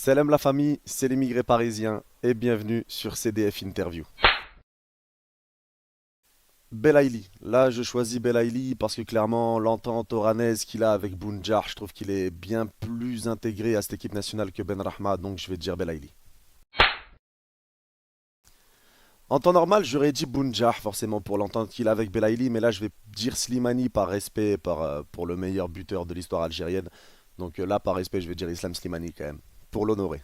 Salam la famille, c'est l'émigré parisien et bienvenue sur CDF Interview. Belaïli, là je choisis Belaïli parce que clairement l'entente oranaise qu'il a avec Bounjar, je trouve qu'il est bien plus intégré à cette équipe nationale que Benrahma, donc je vais dire Belaïli. En temps normal, j'aurais dit Bounjar forcément pour l'entente qu'il a avec Belaïli, mais là je vais dire Slimani par respect pour le meilleur buteur de l'histoire algérienne. Donc là par respect, je vais dire Islam Slimani quand même, pour l'honorer.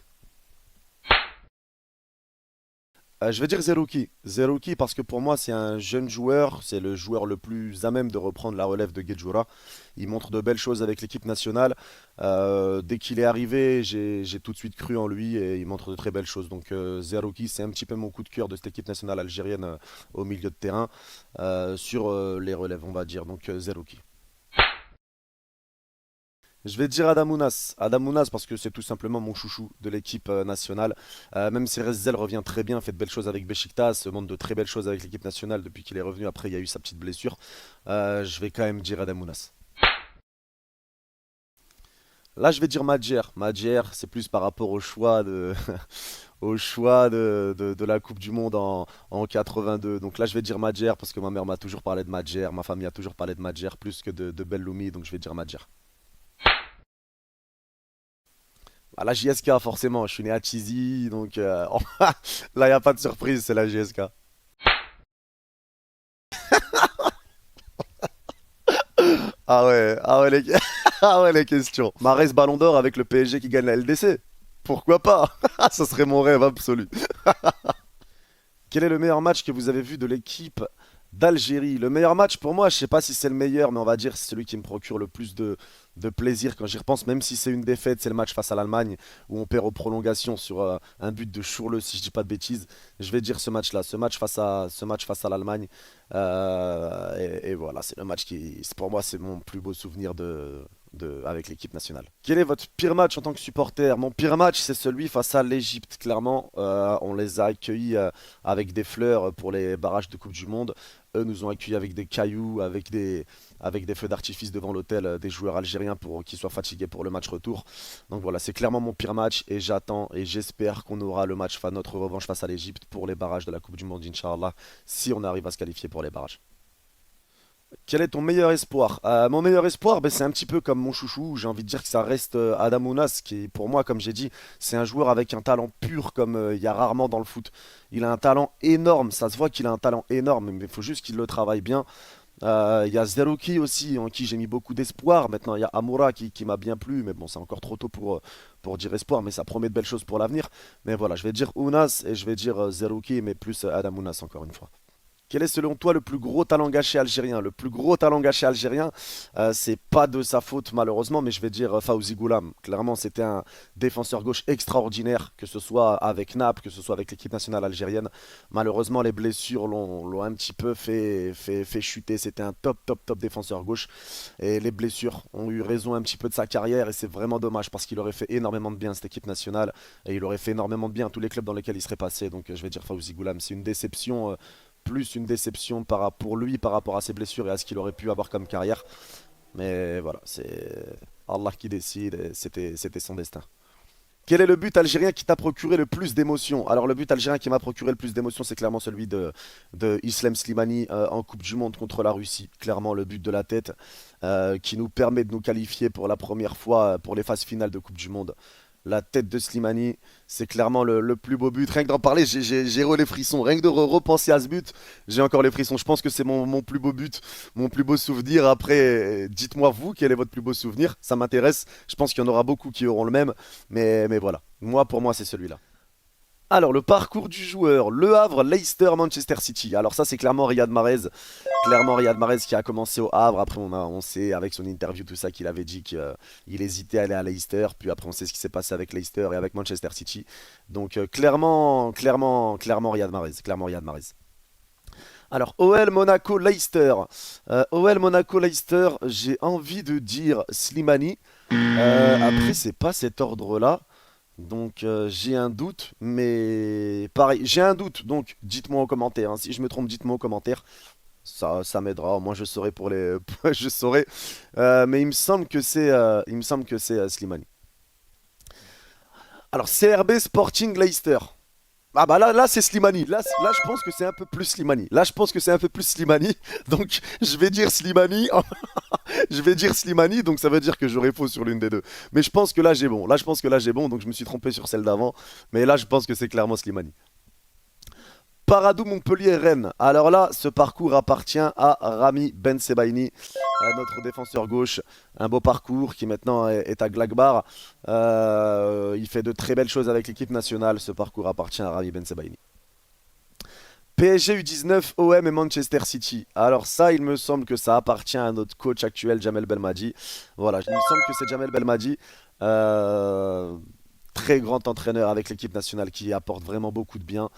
Je vais dire Zerouki. Zerouki parce que pour moi c'est un jeune joueur, c'est le joueur le plus à même de reprendre la relève de Guedjoura. Il montre de belles choses avec l'équipe nationale. Dès qu'il est arrivé, j'ai tout de suite cru en lui et il montre de très belles choses. Donc Zerouki c'est un petit peu mon coup de cœur de cette équipe nationale algérienne au milieu de terrain sur les relèves on va dire. Donc Zerouki. Je vais dire Adamounas. Adamounas parce que c'est tout simplement mon chouchou de l'équipe nationale. Même si Rezzel revient très bien, fait de belles choses avec Beşiktaş, montre de très belles choses avec l'équipe nationale depuis qu'il est revenu. Après, il y a eu sa petite blessure. Je vais quand même dire Adamounas. Là, je vais dire Madjer. Madjer, c'est plus par rapport au choix au choix de la Coupe du Monde en 82. Donc là, je vais dire Madjer parce que ma mère m'a toujours parlé de Madjer, ma famille a toujours parlé de Madjer plus que de Belloumi, donc je vais dire Madjer. Bah, la JSK, forcément, je suis né à Tizi, donc là, il n'y a pas de surprise, c'est la JSK. Ah ouais, ah ouais, les questions. Mahrez Ballon d'Or avec le PSG qui gagne la LDC. Pourquoi pas? Ça serait mon rêve absolu. Quel est le meilleur match que vous avez vu de l'équipe d'Algérie? Le meilleur match pour moi, je sais pas si c'est le meilleur, mais on va dire c'est celui qui me procure le plus de plaisir quand j'y repense, même si c'est une défaite, c'est le match face à l'Allemagne où on perd aux prolongations sur un but de Chourle, si je dis pas de bêtises. Je vais dire ce match-là, ce match face à l'Allemagne. Et voilà, c'est le match pour moi, c'est mon plus beau souvenir avec l'équipe nationale. Quel est votre pire match en tant que supporter? Mon pire match, c'est celui face à l'Égypte, clairement. On les a accueillis avec des fleurs pour les barrages de Coupe du Monde. Eux nous ont accueillis avec des cailloux, avec des feux d'artifice devant l'hôtel des joueurs algériens pour qu'ils soient fatigués pour le match retour. Donc voilà, c'est clairement mon pire match et j'attends et j'espère qu'on aura notre revanche face à l'Égypte pour les barrages de la Coupe du Monde, Inch'Allah, si on arrive à se qualifier pour les barrages. Quel est ton meilleur espoir? Mon meilleur espoir, ben, c'est un petit peu comme mon chouchou. J'ai envie de dire que ça reste Adam Ounas, qui pour moi, comme j'ai dit, c'est un joueur avec un talent pur comme il y a rarement dans le foot. Il a un talent énorme, ça se voit qu'il a un talent énorme, mais il faut juste qu'il le travaille bien. Il y a Zerouki aussi, en qui j'ai mis beaucoup d'espoir. Maintenant, il y a Amoura qui m'a bien plu, mais bon, c'est encore trop tôt pour dire espoir, mais ça promet de belles choses pour l'avenir. Mais voilà, je vais dire Ounas et je vais dire Zerouki, mais plus Adam Ounas encore une fois. Quel est selon toi le plus gros talent gâché algérien? Le plus gros talent gâché algérien, c'est pas de sa faute malheureusement, mais je vais dire Fawzi Goulam. Clairement, c'était un défenseur gauche extraordinaire, que ce soit avec Naples, que ce soit avec l'équipe nationale algérienne. Malheureusement, les blessures l'ont un petit peu fait chuter. C'était un top défenseur gauche. Et les blessures ont eu raison un petit peu de sa carrière, et c'est vraiment dommage parce qu'il aurait fait énormément de bien à cette équipe nationale, et il aurait fait énormément de bien à tous les clubs dans lesquels il serait passé. Donc je vais dire Fawzi Goulam. C'est une déception plus une déception pour lui par rapport à ses blessures et à ce qu'il aurait pu avoir comme carrière. Mais voilà, c'est Allah qui décide et c'était son destin. Quel est le but algérien qui t'a procuré le plus d'émotions? Alors le but algérien qui m'a procuré le plus d'émotions, c'est clairement celui de Islam Slimani en Coupe du Monde contre la Russie. Clairement le but de la tête qui nous permet de nous qualifier pour la première fois pour les phases finales de Coupe du Monde. La tête de Slimani, c'est clairement le plus beau but. Rien que d'en parler, j'ai les frissons. Rien que de repenser à ce but, j'ai encore les frissons. Je pense que c'est mon plus beau but, mon plus beau souvenir. Après, dites-moi vous, quel est votre plus beau souvenir? Ça m'intéresse. Je pense qu'il y en aura beaucoup qui auront le même. Mais voilà. Pour moi, c'est celui-là. Alors, le parcours du joueur, Le Havre, Leicester, Manchester City. Alors ça, c'est clairement Riyad Mahrez. Clairement, Riyad Mahrez qui a commencé au Havre. Après, on sait, avec son interview, tout ça, qu'il avait dit qu'il hésitait à aller à Leicester. Puis après, on sait ce qui s'est passé avec Leicester et avec Manchester City. Donc, clairement, Riyad Mahrez. Clairement, Riyad Mahrez. Alors, OL Monaco Leicester. OL Monaco Leicester, j'ai envie de dire Slimani. Après, c'est pas cet ordre-là. Donc j'ai un doute, mais pareil, j'ai un doute, donc dites-moi en commentaire, hein. Si je me trompe, dites-moi en commentaire, ça m'aidera, au moins je saurai pour les... je saurai. Mais il me semble que c'est Slimani. Alors, CRB Sporting Leicester. Ah bah là c'est Slimani. Là, je pense que c'est un peu plus Slimani. Là, je pense que c'est un peu plus Slimani. Donc, je vais dire Slimani. Je vais dire Slimani, donc ça veut dire que j'aurais faux sur l'une des deux. Mais je pense que là, j'ai bon. Là, je pense que là, j'ai bon. Donc, je me suis trompé sur celle d'avant. Mais là, je pense que c'est clairement Slimani. Paradou Montpellier-Rennes. Alors là, ce parcours appartient à Rami Ben Sebaini, à notre défenseur gauche. Un beau parcours qui maintenant est à Glagbar. Il fait de très belles choses avec l'équipe nationale. Ce parcours appartient à Rami Ben Sebaini. PSG U19, OM et Manchester City. Alors ça, il me semble que ça appartient à notre coach actuel, Jamel Belmadi. Voilà, il me semble que c'est Jamel Belmadi. Euh, Très grand entraîneur avec l'équipe nationale qui apporte vraiment beaucoup de bien.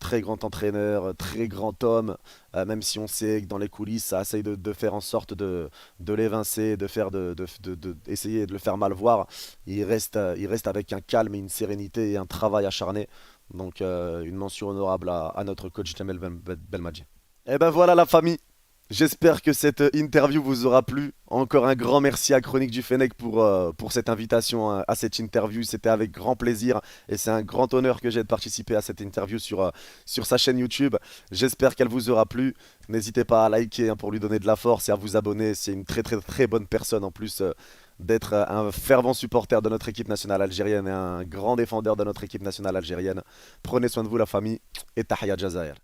Très grand entraîneur, très grand homme. Même si on sait que dans les coulisses, ça essaye de faire en sorte de l'évincer, essayer de le faire mal voir. Il reste avec un calme et une sérénité et un travail acharné. Donc une mention honorable à notre coach Jamel Belmadi. Et ben voilà la famille. J'espère que cette interview vous aura plu. Encore un grand merci à Chronique du Fennec pour cette invitation à cette interview. C'était avec grand plaisir et c'est un grand honneur que j'ai de participer à cette interview sur sa chaîne YouTube. J'espère qu'elle vous aura plu. N'hésitez pas à liker hein, pour lui donner de la force et à vous abonner. C'est une très très très bonne personne en plus d'être un fervent supporter de notre équipe nationale algérienne et un grand défendeur de notre équipe nationale algérienne. Prenez soin de vous la famille et Tahia Jazair.